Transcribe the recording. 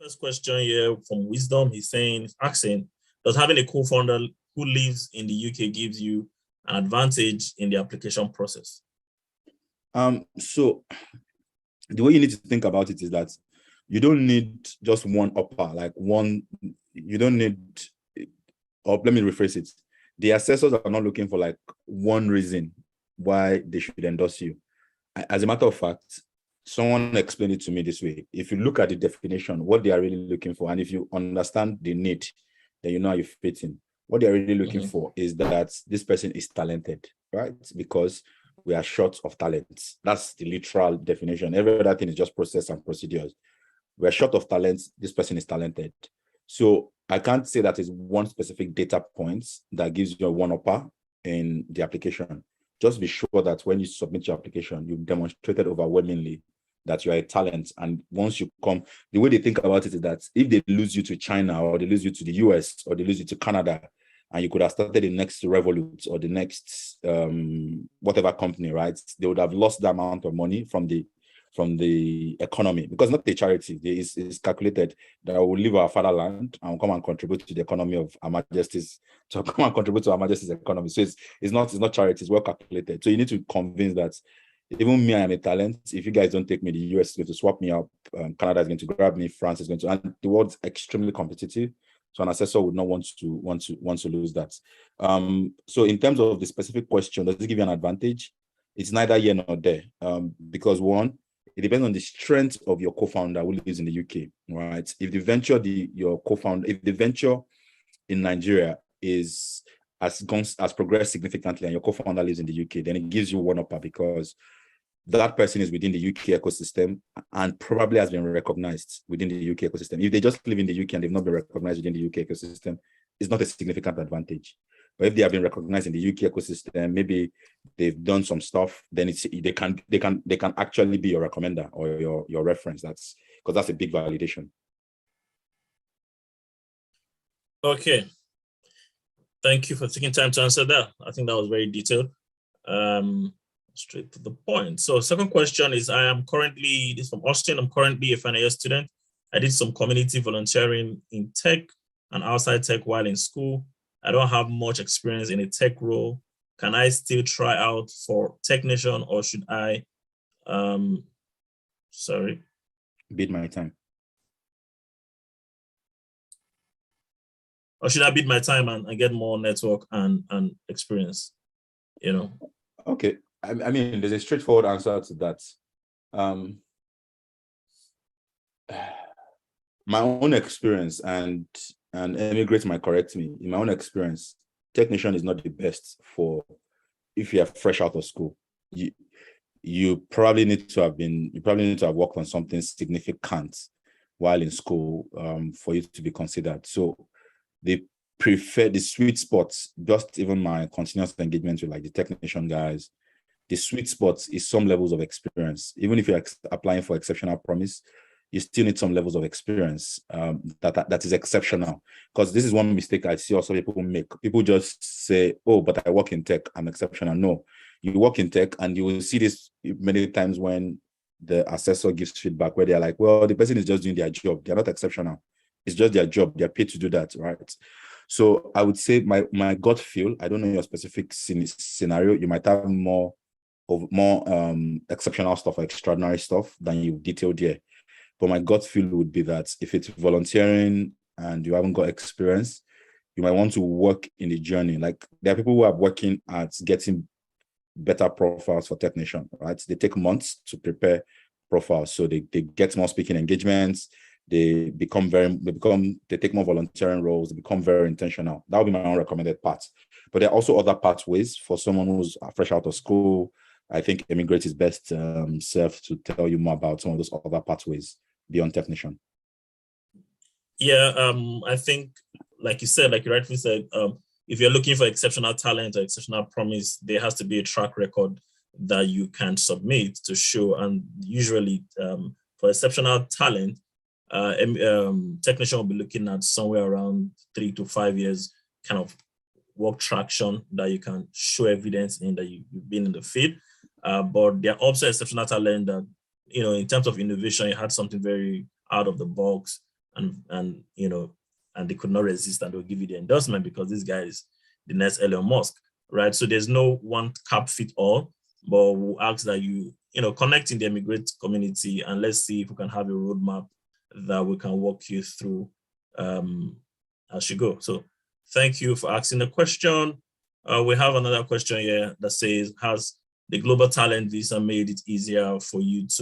First question here from Wisdom. Asking, does having a co-founder who lives in the UK gives you an advantage in the application process? So the way you need to think about it is that you don't need just one upper, you don't need, or let me rephrase it. The assessors are not looking for like one reason why they should endorse you. As a matter of fact, someone explained it to me this way. If you look at the definition, what they are really looking for, and if you understand the need, then you know how you fit in. What they're really looking for is that this person is talented, right? Because we are short of talents. That's the literal definition. Every other thing is just process and procedures. We're short of talents. This person is talented. So I can't say that is one specific data point that gives you a one-upper in the application. Just be sure that when you submit your application, you've demonstrated overwhelmingly that you are a talent. And once you come, the way they think about it is that if they lose you to China, or they lose you to the US, or they lose you to Canada, and you could have started the next Revolut or the next whatever company, right? They would have lost the amount of money from the economy, because not the charity. It's calculated that will leave our fatherland and come and contribute to the economy of Her Majesty's, to come and contribute to Her Majesty's economy. So it's not charity, it's well calculated. So you need to convince that even me, I am a talent. If you guys don't take me, the US is going to swap me up. Canada is going to grab me. France is going to, and the world's extremely competitive. So an assessor would not want to lose that. So in terms of the specific question, does it give you an advantage? It's neither here nor there. Because one, it depends on the strength of your co-founder who lives in the UK, right? If the venture in Nigeria has progressed significantly and your co-founder lives in the UK, then it gives you one upper because that person is within the UK ecosystem and probably has been recognized within the UK ecosystem. If they just live in the UK and they've not been recognized within the UK ecosystem, it's not a significant advantage. But if they have been recognized in the UK ecosystem, maybe they've done some stuff, then they can actually be your recommender or your reference. That's because that's a big validation. Okay. Thank you for taking time to answer that. I think that was very detailed. Straight to the point. So second question is, this is from Austin. I'm currently a final year student. I did some community volunteering in tech and outside tech while in school. I don't have much experience in a tech role. Can I still try out for technician, or should I, bid my time? Or should I bid my time and get more network and experience, Okay. I mean, there's a straightforward answer to that. My own experience, and Emigrate might correct me, in my own experience, technician is not the best for if you are fresh out of school. You probably need to have worked on something significant while in school for you to be considered. So they prefer the sweet spots. Just even my continuous engagement with like the technician guys, the sweet spots is some levels of experience. Even if you're applying for exceptional promise, you still need some levels of experience that is exceptional. Because this is one mistake I see also people make. People just say, oh, but I work in tech, I'm exceptional. No, you work in tech, and you will see this many times when the assessor gives feedback where they're like, well, the person is just doing their job. They're not exceptional. It's just their job. They're paid to do that, right? So I would say my gut feel, I don't know your specific scenario, you might have more exceptional stuff or extraordinary stuff than you detailed here. But my gut feel would be that if it's volunteering and you haven't got experience, you might want to work in the journey. Like there are people who are working at getting better profiles for technician, right? They take months to prepare profiles. So they get more speaking engagements, they take more volunteering roles, they become very intentional. That would be my own recommended path. But there are also other pathways for someone who's fresh out of school. I think Emigrate is best served to tell you more about some of those other pathways beyond technician. Yeah, I think, like you said, like you rightfully said, if you're looking for exceptional talent or exceptional promise, there has to be a track record that you can submit to show. And usually for exceptional talent, technician will be looking at somewhere around 3 to 5 years kind of work traction that you can show evidence in that you've been in the field. But there are also exceptional talent that, in terms of innovation, you had something very out of the box and you know, and they could not resist, and they'll give you the endorsement because this guy is the next Elon Musk, right? So there's no one cap fit all, but we'll ask that you know, connect in the immigrant community, and let's see if we can have a roadmap that we can walk you through as you go. So thank you for asking the question. We have another question here that says, has the global talent visa made it easier for you to